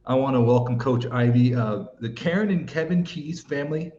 I want to welcome Coach Ivy, the Karen and Kevin Keys family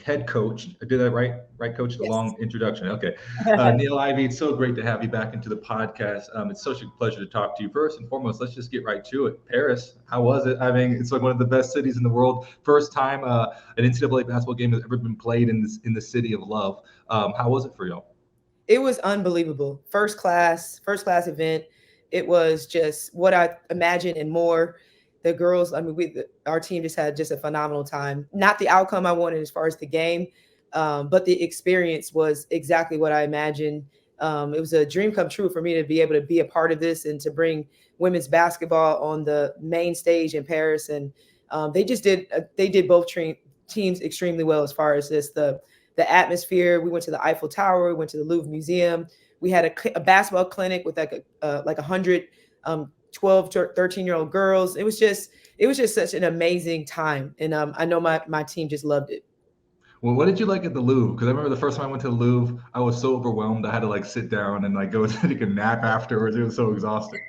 head coach. I did that right? Right, Coach? The Yes. long introduction. Okay. Niele Ivey, it's so great to have you back into the podcast. It's such a pleasure to talk to you. First and foremost, let's just get right to it. Paris, how was it? I mean, it's like one of the best cities in the world. First time an NCAA basketball game has ever been played in the city of love. How was it for you? It was unbelievable. First class event. It was just what I imagined and more. The girls, I mean, our team just had just a phenomenal time. Not the outcome I wanted as far as the game, but the experience was exactly what I imagined. It was a dream come true for me to be able to be a part of this and to bring women's basketball on the main stage in Paris. And they did both teams extremely well as far as this the atmosphere. We went to the Eiffel Tower. We went to the Louvre Museum. We had a basketball clinic with like 100 12 to 13-year-old girls. It was just such an amazing time, and I know my team just loved it. Well, what did you like at the Louvre? Because I remember the first time I went to the Louvre, I was so overwhelmed. I had to like sit down and like go take a nap afterwards. It was so exhausting.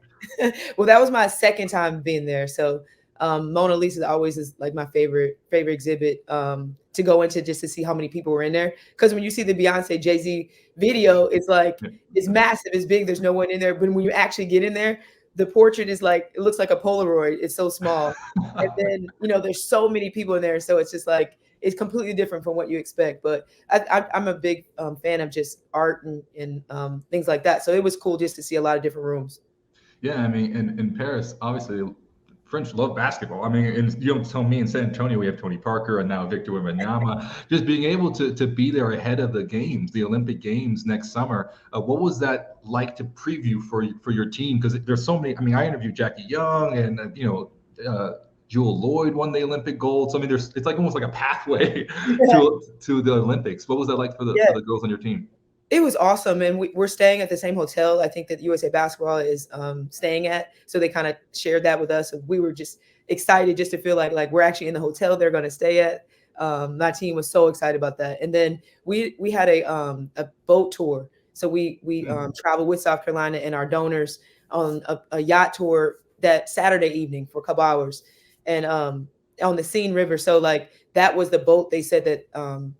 Well, that was my second time being there. So Mona Lisa always is like my favorite exhibit to go into just to see how many people were in there. Because when you see the Beyonce Jay-Z video, it's like it's massive, it's big. There's no one in there, but when you actually get in there, the portrait is like it looks like a Polaroid. It's so small, and then there's so many people in there, so it's just like it's completely different from what you expect. But I'm a big fan of just art and things like that. So it was cool just to see a lot of different rooms. Yeah, I mean, in Paris, obviously, French love basketball. I mean, and you don't tell me in San Antonio we have Tony Parker and now Victor Wembanyama. Just being able to be there ahead of the games, the Olympic Games next summer. What was that like to preview for your team? Because there's so many. I mean, I interviewed Jackie Young and Jewel Lloyd won the Olympic gold. So I mean, it's like almost like a pathway to the Olympics. What was that like for the Yeah. girls on your team? It was awesome, and we're staying at the same hotel. I think that USA Basketball is staying at, so they kind of shared that with us. And we were just excited just to feel like we're actually in the hotel they're going to stay at. My team was so excited about that, and then we had a boat tour. So we traveled with South Carolina and our donors on a yacht tour that Saturday evening for a couple hours, and on the Seine River. So like that was the boat they said that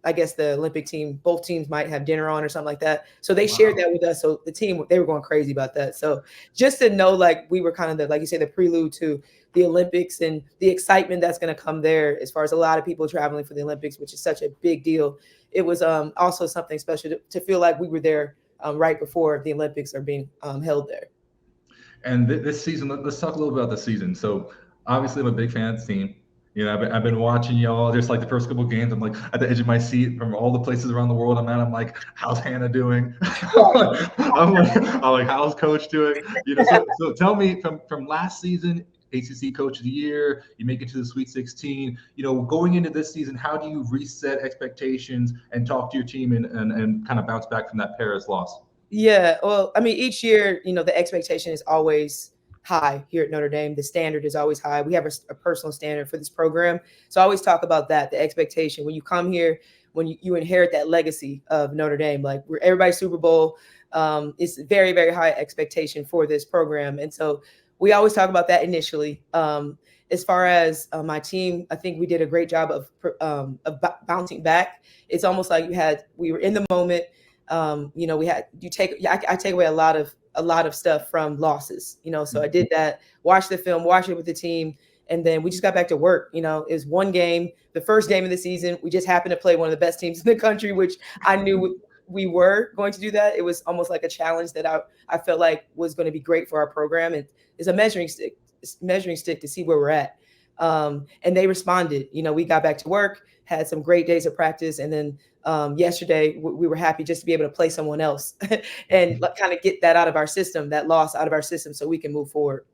I guess the Olympic team, both teams might have dinner on or something like that. So they shared Wow. that with us. So the team, they were going crazy about that. So just to know like we were kind of the, like you say, the prelude to the Olympics and the excitement that's going to come there as far as a lot of people traveling for the Olympics, which is such a big deal. It was also something special to feel like we were there right before the Olympics are being held there. And this season, let's talk a little about the season. So obviously, I'm a big fan of the team. You know, I've been watching y'all. Just like the first couple of games, I'm like at the edge of my seat from all the places around the world I'm at. I'm like, how's Hannah doing? I'm like, how's Coach doing? You know, so tell me from last season, ACC Coach of the Year, you make it to the Sweet 16. You know, going into this season, how do you reset expectations and talk to your team and kind of bounce back from that Paris loss? Yeah, well, I mean, each year, the expectation is always high here at Notre Dame. The standard is always high. We have a personal standard for this program. So I always talk about that, the expectation. When you come here, when you inherit that legacy of Notre Dame, like we're everybody's Super Bowl, it's very, very high expectation for this program. And so we always talk about that initially. As far as my team, I think we did a great job of bouncing back. It's almost like we were in the moment. We had I take away a lot of stuff from losses. So I did that, watched the film, watched it with the team, and then we just got back to work. It was one game, the first game of the season. We just happened to play one of the best teams in the country, which I knew we were going to do that. It was almost like a challenge that I felt like was going to be great for our program. It's a measuring stick to see where we're at. And they responded. We got back to work, had some great days of practice, and then yesterday we were happy just to be able to play someone else and kind of get that out of our system, that loss out of our system, so we can move forward.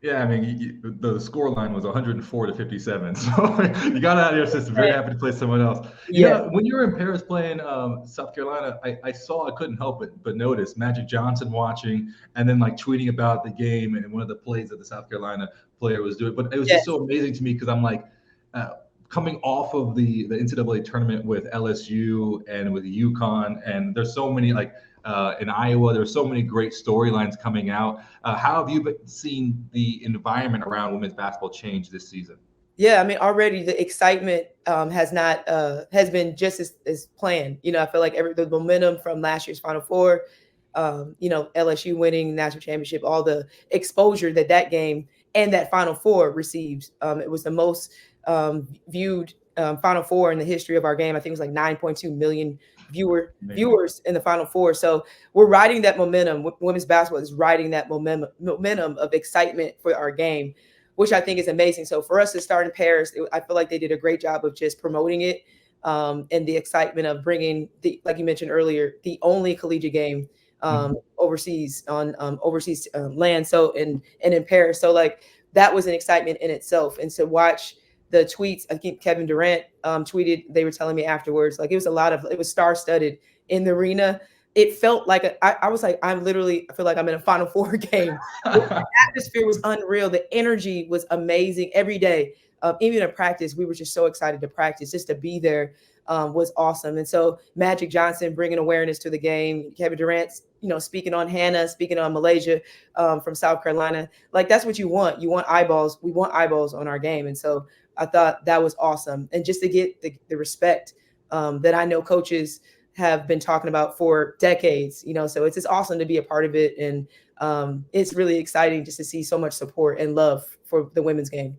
Yeah, I mean, the score line was 104 to 57. So you got out of your system. Very happy to play someone else. You Yeah. know, when you were in Paris playing South Carolina, I couldn't help but notice Magic Johnson watching and then like tweeting about the game and one of the plays that the South Carolina player was doing. But it was just Yes. so amazing to me because I'm like, coming off of the NCAA tournament with LSU and with UConn, and there's so many like in Iowa. There's so many great storylines coming out. How have you seen the environment around women's basketball change this season? Yeah, I mean, already the excitement has been just as planned. I feel like the momentum from last year's Final Four, LSU winning national championship, all the exposure that game and that Final Four received. It was the most viewed Final Four in the history of our game. I think it was like 9.2 million viewers in the Final Four. So we're riding that momentum. Women's basketball is riding that momentum of excitement for our game, which I think is amazing. So for us to start in Paris, I feel like they did a great job of just promoting it, and the excitement of bringing like you mentioned earlier, the only collegiate game overseas on overseas land. So in Paris, so like that was an excitement in itself. And to watch the tweets, I think Kevin Durant tweeted. They were telling me afterwards, like it was star-studded in the arena. It felt like I was like, I feel like I'm in a Final Four game. The atmosphere was unreal. The energy was amazing every day. Even in practice, we were just so excited to practice. Just to be there was awesome. And so Magic Johnson bringing awareness to the game. Kevin Durant, speaking on Hannah, speaking on Malaysia from South Carolina. Like that's what you want. You want eyeballs. We want eyeballs on our game. And so I thought that was awesome. And just to get the respect that I know coaches have been talking about for decades, so it's just awesome to be a part of it. And it's really exciting just to see so much support and love for the women's game.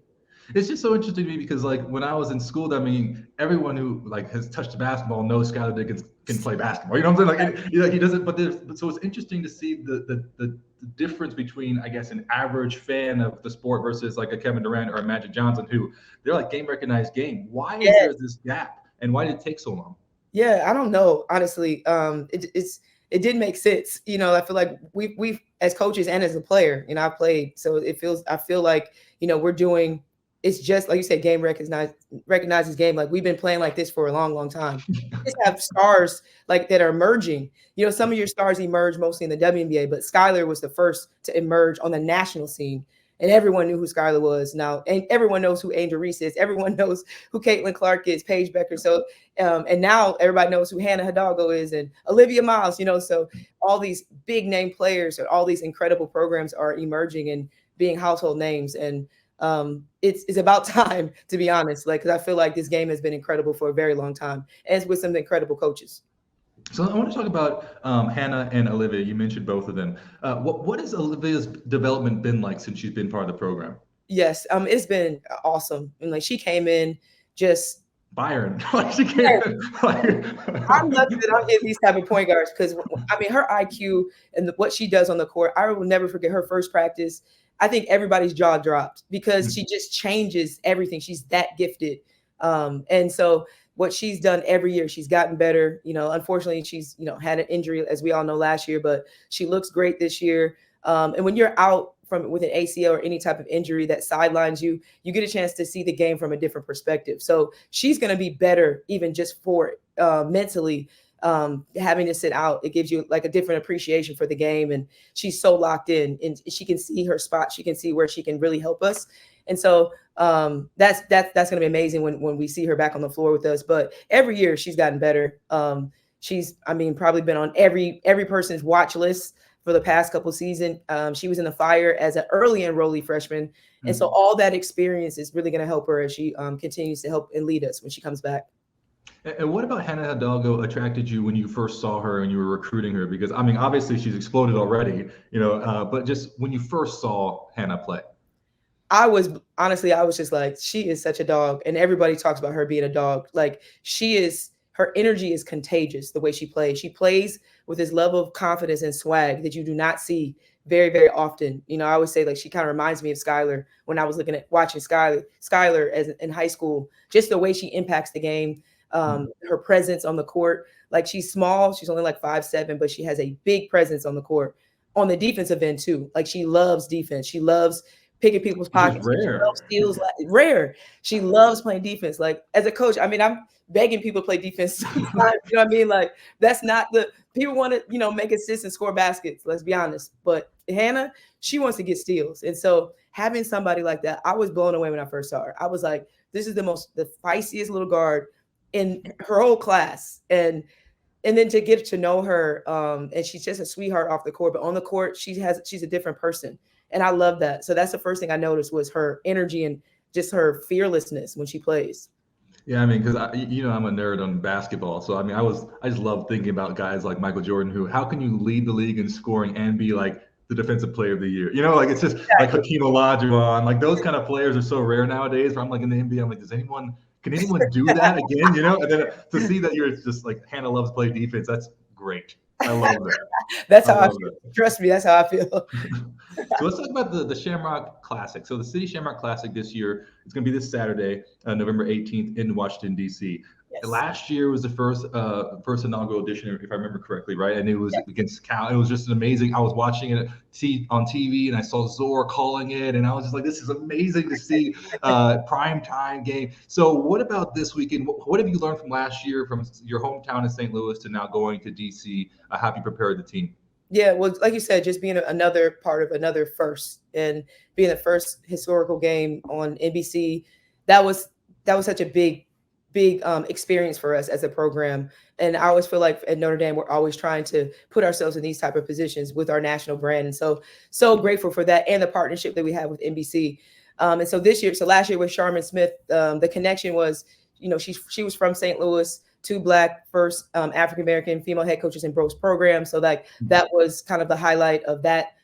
It's just so interesting to me because, like, when I was in school, I mean, everyone who like has touched a basketball knows Skylar Diggins can play basketball. You know what I'm saying? Like he doesn't. But so it's interesting to see the difference between, I guess, an average fan of the sport versus like a Kevin Durant or a Magic Johnson, who they're like game recognized game. Why is there this gap, and why did it take so long? Yeah, I don't know. Honestly, it didn't make sense. I feel like we've as coaches and as a player, I played, so I feel like we're doing. It's just like you said, game recognizes game. Like we've been playing like this for a long, long time. Just have stars like that are emerging. Some of your stars emerge mostly in the WNBA, but Skylar was the first to emerge on the national scene. And everyone knew who Skylar was now. And everyone knows who Angel Reese is. Everyone knows who Caitlin Clark is, Paige Becker. So, and now everybody knows who Hannah Hado is and Olivia Miles, so all these big name players or all these incredible programs are emerging and being household names. And it's about time, to be honest, like, because I feel like this game has been incredible for a very long time and it's with some incredible coaches. So I want to talk about Hannah and Olivia. You mentioned both of them. What has Olivia's development been like since she's been part of the program? Yes, it's been awesome. And like she came in just Byron. Like she came in, I'm lucky that I'm getting these type of point guards because I mean her IQ and what she does on the court. I will never forget her first practice. I think everybody's jaw dropped because she just changes everything. She's that gifted. And so what she's done every year, she's gotten better. Unfortunately, she's, had an injury, as we all know, last year, but she looks great this year. And when you're out with an ACL or any type of injury that sidelines you, you get a chance to see the game from a different perspective. So she's going to be better even just for mentally having to sit out. It gives you like a different appreciation for the game. And she's so locked in and she can see her spot. She can see where she can really help us. And so that's going to be amazing when we see her back on the floor with us. But every year she's gotten better. She's, probably been on every person's watch list for the past couple seasons. She was in the Fire as an early enrollee freshman. And so all that experience is really going to help her as she continues to help and lead us when she comes back. And what about Hannah Hidalgo attracted you when you first saw her and you were recruiting her? Because obviously she's exploded already, but just when you first saw Hannah play. I was just like, she is such a dog. And everybody talks about her being a dog. Like her energy is contagious the way she plays. She plays with this level of confidence and swag that you do not see very, very often. I always say like she kind of reminds me of Skylar when I was watching Skylar as in high school, just the way she impacts the game, her presence on the court. Like she's small, she's only like 5'7", but she has a big presence on the court. On the defensive end too. Like she loves defense. She loves picking people's pockets. Rare. She loves steals. Rare. She loves playing defense. Like as a coach, I'm begging people to play defense sometimes. You know what I mean? Like that's not people want to, make assists and score baskets. Let's be honest. But Hannah, she wants to get steals. And so having somebody like that, I was blown away when I first saw her. I was like, this is the feistiest little guard in her whole class. And and then to get to know her, and she's just a sweetheart off the court, but on the court, she's a different person. And I love that. So that's the first thing I noticed was her energy and just her fearlessness when she plays. Yeah, I mean, because I'm a nerd on basketball, so I mean, I just love thinking about guys like Michael Jordan, who how can you lead the league in scoring and be like the defensive player of the year? Like it's just like Hakeem Olajuwon, like those kind of players are so rare nowadays. Where I'm like in the NBA, I'm like, can anyone do that again? And then to see that you're just like Hannah loves play defense, that's great. I love that. That's how I feel. Trust me, that's how I feel. So let's talk about the Shamrock Classic. So the Citi Shamrock Classic this year, it's going to be this Saturday, November 18th in Washington, D.C. Yes. Last year was the first inaugural edition, if I remember correctly, right? And it was against Cal. It was just amazing. I was watching it on TV, and I saw Zor calling it, and I was just like, this is amazing to see prime time game. So what about this weekend? What have you learned from last year, from your hometown in St. Louis to now going to D.C.? How have you prepared the team? Yeah, well, like you said, just being another part of another first, and being the first historical game on NBC, that was such a big experience for us as a program. And I always feel like at Notre Dame, we're always trying to put ourselves in these type of positions with our national brand. And so grateful for that and the partnership that we have with NBC. And so last year with Charmin Smith, the connection was, she was from St. Louis. 2 Black first African-American female head coaches in Bro's program. So that was kind of the highlight of that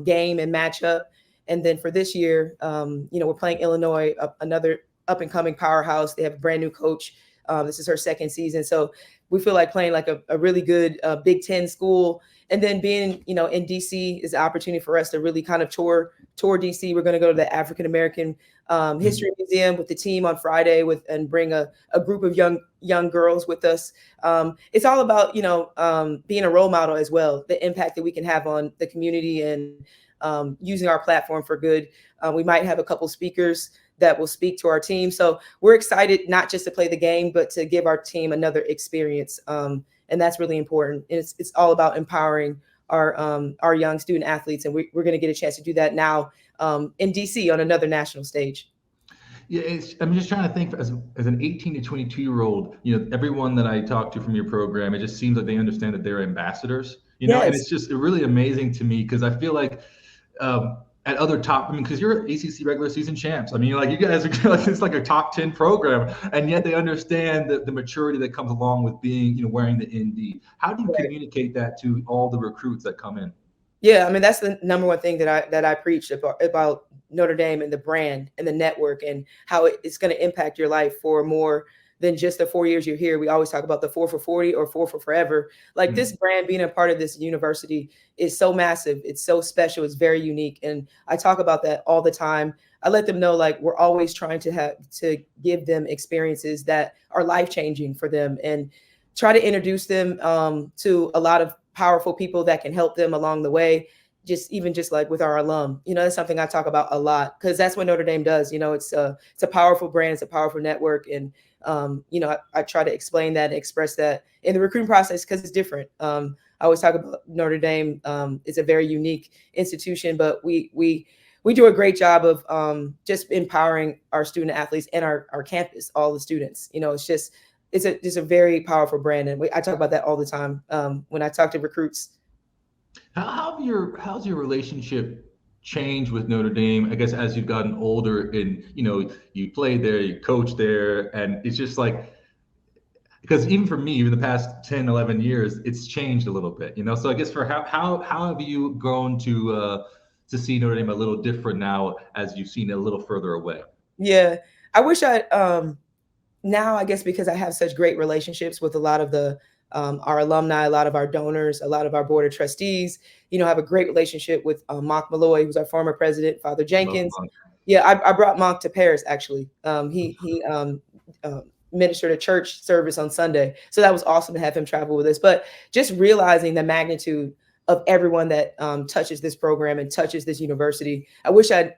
game and matchup. And then for this year, we're playing Illinois, another up-and-coming powerhouse. They have a brand new coach. This is her second season. So we feel like playing like a really good Big Ten school. And then being, in DC is an opportunity for us to really kind of tour DC. We're going to go to the African-American History Museum with the team on Friday and bring a group of young girls with us. It's all about, being a role model as well, the impact that we can have on the community and using our platform for good. We might have a couple speakers that will speak to our team. So we're excited not just to play the game, but to give our team another experience. And that's really important. And it's all about empowering our young student athletes. And we're going to get a chance to do that now in DC on another national stage. Yeah, I'm just trying to think as an 18 to 22-year-old, everyone that I talk to from your program, it just seems like they understand that they're ambassadors, Yes. And it's just really amazing to me because I feel like at other top, because you're ACC regular season champs. You guys are like, it's like a top 10 program, and yet they understand the maturity that comes along with being, wearing the ND. How do you communicate that to all the recruits that come in? Yeah, that's the number one thing that I preach about Notre Dame and the brand and the network and how it's going to impact your life for more than just the 4 years you're here. We always talk about the 4 for 40 or 4 for forever. Like this brand being a part of this university is so massive. It's so special. It's very unique. And I talk about that all the time. I let them know, like, we're always trying to give them experiences that are life-changing for them and try to introduce them to a lot of powerful people that can help them along the way. Just like with our alum, that's something I talk about a lot because that's what Notre Dame does. It's a powerful brand, it's a powerful network. And, I try to explain that and express that in the recruiting process because it's different. I always talk about Notre Dame. It's a very unique institution, but we do a great job of just empowering our student athletes and our campus, all the students. It's a very powerful brand. And I talk about that all the time when I talk to recruits. How's your relationship changed with Notre Dame, I guess, as you've gotten older and, you played there, you coached there, and it's just like, because even for me, even the past 10, 11 years, it's changed a little bit, So I guess for how have you grown to see Notre Dame a little different now as you've seen it a little further away? Yeah, I wish now, I guess, because I have such great relationships with a lot of our alumni, a lot of our donors, a lot of our board of trustees, I have a great relationship with Monk Malloy, who's our former president, Father Jenkins. Yeah, I brought Monk to Paris, actually. He ministered a church service on Sunday. So that was awesome to have him travel with us. But just realizing the magnitude of everyone that touches this program and touches this university, I wish I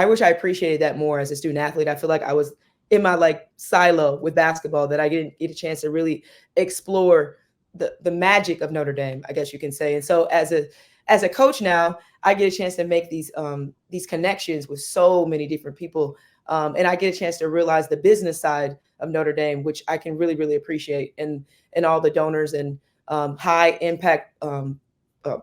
appreciated that more as a student athlete. I feel like I was in my silo with basketball that I didn't get a chance to really explore the magic of Notre Dame, I guess you can say. And so as a coach now, I get a chance to make these connections with so many different people. And I get a chance to realize the business side of Notre Dame, which I can really, really appreciate, and all the donors and high impact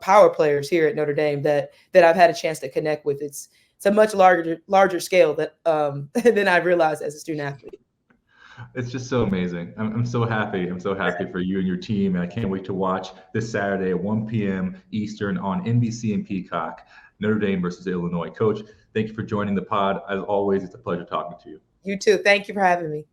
power players here at Notre Dame that I've had a chance to connect with. It's a much larger scale that than I realized as a student athlete. It's just so amazing. I'm so happy. I'm so happy for you and your team, and I can't wait to watch this Saturday at 1 p.m. Eastern on NBC and Peacock, Notre Dame versus Illinois. Coach, thank you for joining the pod. As always, it's a pleasure talking to you. You too. Thank you for having me.